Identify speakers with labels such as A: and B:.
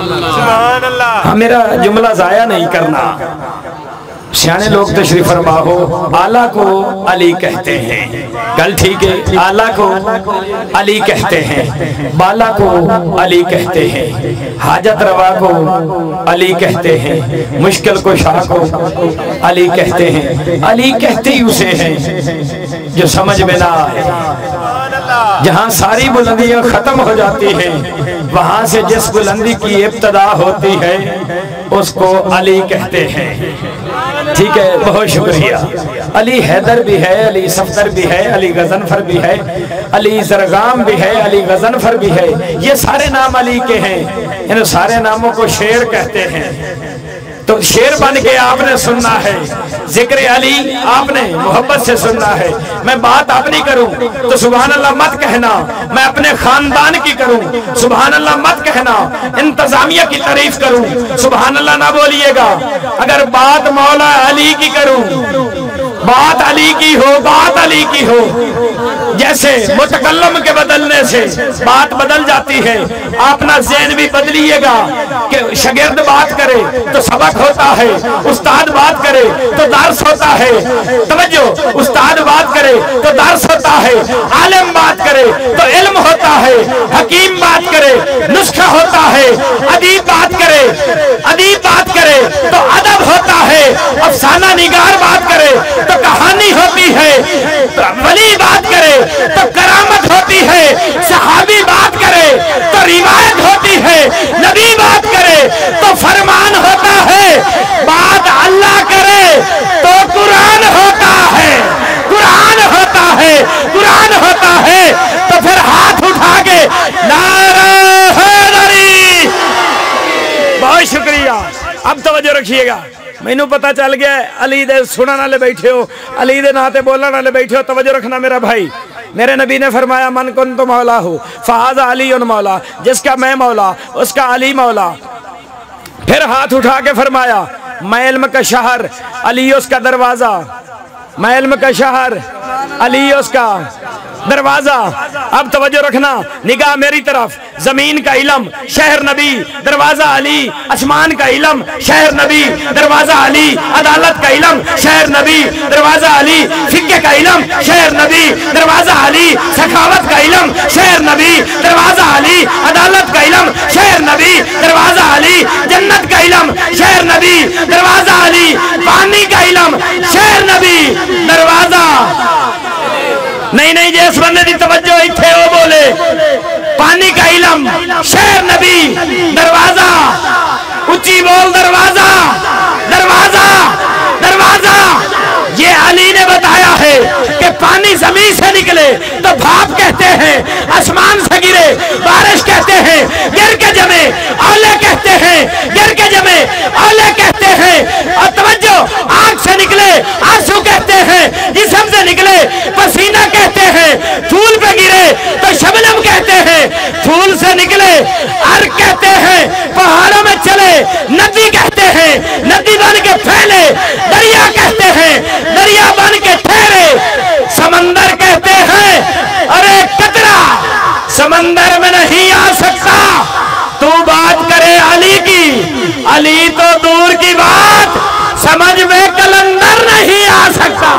A: सुभान अल्लाह।
B: हाँ, मेरा जुमला जाया नहीं करना। सियाने लोग तशरीफ फरमा हो, आला को अली कहते हैं, कल ठीक है, आला को अली कहते हैं, बाला को अली कहते हैं, हाजत रवा को अली कहते हैं, मुश्किल कुशा को अली कहते हैं। अली कहते ही उसे हैं जो समझ में ना आए। जहाँ सारी बुलंदियां खत्म हो जाती हैं, वहां से जिस बुलंदी की इब्तदा होती है उसको अली कहते हैं। ठीक है, बहुत शुक्रिया। अली हैदर भी है, अली सफदर भी है, अली गजनफर भी है, अली जरगाम भी है, अली गजनफर भी है। ये सारे नाम अली के हैं। इन सारे नामों को शेर कहते हैं। तो शेर बन के आपने सुनना है, जिक्र अली आपने मोहब्बत से सुनना है। मैं बात अपनी करूं तो सुभान अल्लाह मत कहना, मैं अपने खानदान की करूं सुभान अल्लाह मत कहना, इंतजामिया की तारीफ करूं सुभान अल्लाह ना बोलिएगा। अगर बात मौला अली की करूं, बात अली की हो, बात अली की हो, जैसे मुतकल्लम के बदलने से बात बदल जाती है, अपना ज़हन भी बदलिएगा कि शागिर्द बात करे तो सबक होता है, उस्ताद बात करे तो दर्स होता है। तवज्जो, उस्ताद बात करे तो दर्स होता है, आलिम बात करे तो इल्म होता है, हकीम बात करे नुस्खा होता है, अदीब बात करे तो अदब होता है, अफसाना निगार बात करे तो कहानी होती है, तो वली बात करे तो करामत होती है, सहाबी बात करे तो रिवायत होती है, नबी बात करे तो फरमान होता है, बात अल्लाह करे तो कुरान होता है, कुरान होता है, कुरान होता है। तो फिर हाथ उठा के नारा हैदरी। बहुत शुक्रिया। अब तवज्जो रखिएगा, मैनू पता चल गया अली दे सुनने वाले बैठे हो, अली दे नाते बोलने वाले बैठे हो। तवज्जो रखना मेरा भाई, मेरे नबी ने फरमाया मन कुन तो मौला हो फ़ाज़ा अली उन मौला, जिसका मैं मौला उसका अली मौला। फिर हाथ उठा के फरमाया मैं इल्म का शहर अली उसका दरवाजा, मैं इल्म का शहर अली उसका दरवाजा। अब तवज्जो रखना, निगाह मेरी तरफ। जमीन का इलम शहर नबी दरवाजा अली, आसमान का इलम शहर नबी दरवाजा अली, अदालत का इलम शहर नबी दरवाजा अली, फिक्के का इलम शहर नबी दरवाजा अली, सखावत का इलम शहर नबी दरवाजा अली, अदालत का इलम शहर नबी दरवाजा अली, जन्नत का इलम शहर नबी दरवाजा अली, पानी का इलम शहर नबी दरवाजा। नहीं नहीं, जिस बंदे की तवज्जो इत्थे हो बोले पानी का इलम शहर नबी दरवाजा, ऊंची बोल दरवाजा, दरवाजा, दरवाजा। ये अली ने बताया है कि पानी जमीन से निकले तो भाप कहते हैं, आसमान से गिरे बारिश कहते हैं, गिर के जमे औले कहते हैं, गिर के जमे औले कहते हैं। और तवज्जो, आंख से निकले आंसू कहते हैं, जिस्म से निकले पसीना कहते हैं, फूल पे गिरे तो शबनम कहते हैं, फूल से निकले अर्क कहते हैं, पहाड़ों में चले नदी कहते हैं, नदी बन के फैले दरिया कहते हैं, दरिया बन के ठहरे समंदर कहते हैं। अरे कतरा समंदर में नहीं आ सकता, तू बात करे अली की, अली तो दूर की बात समझ में कलंदर नहीं आ सकता।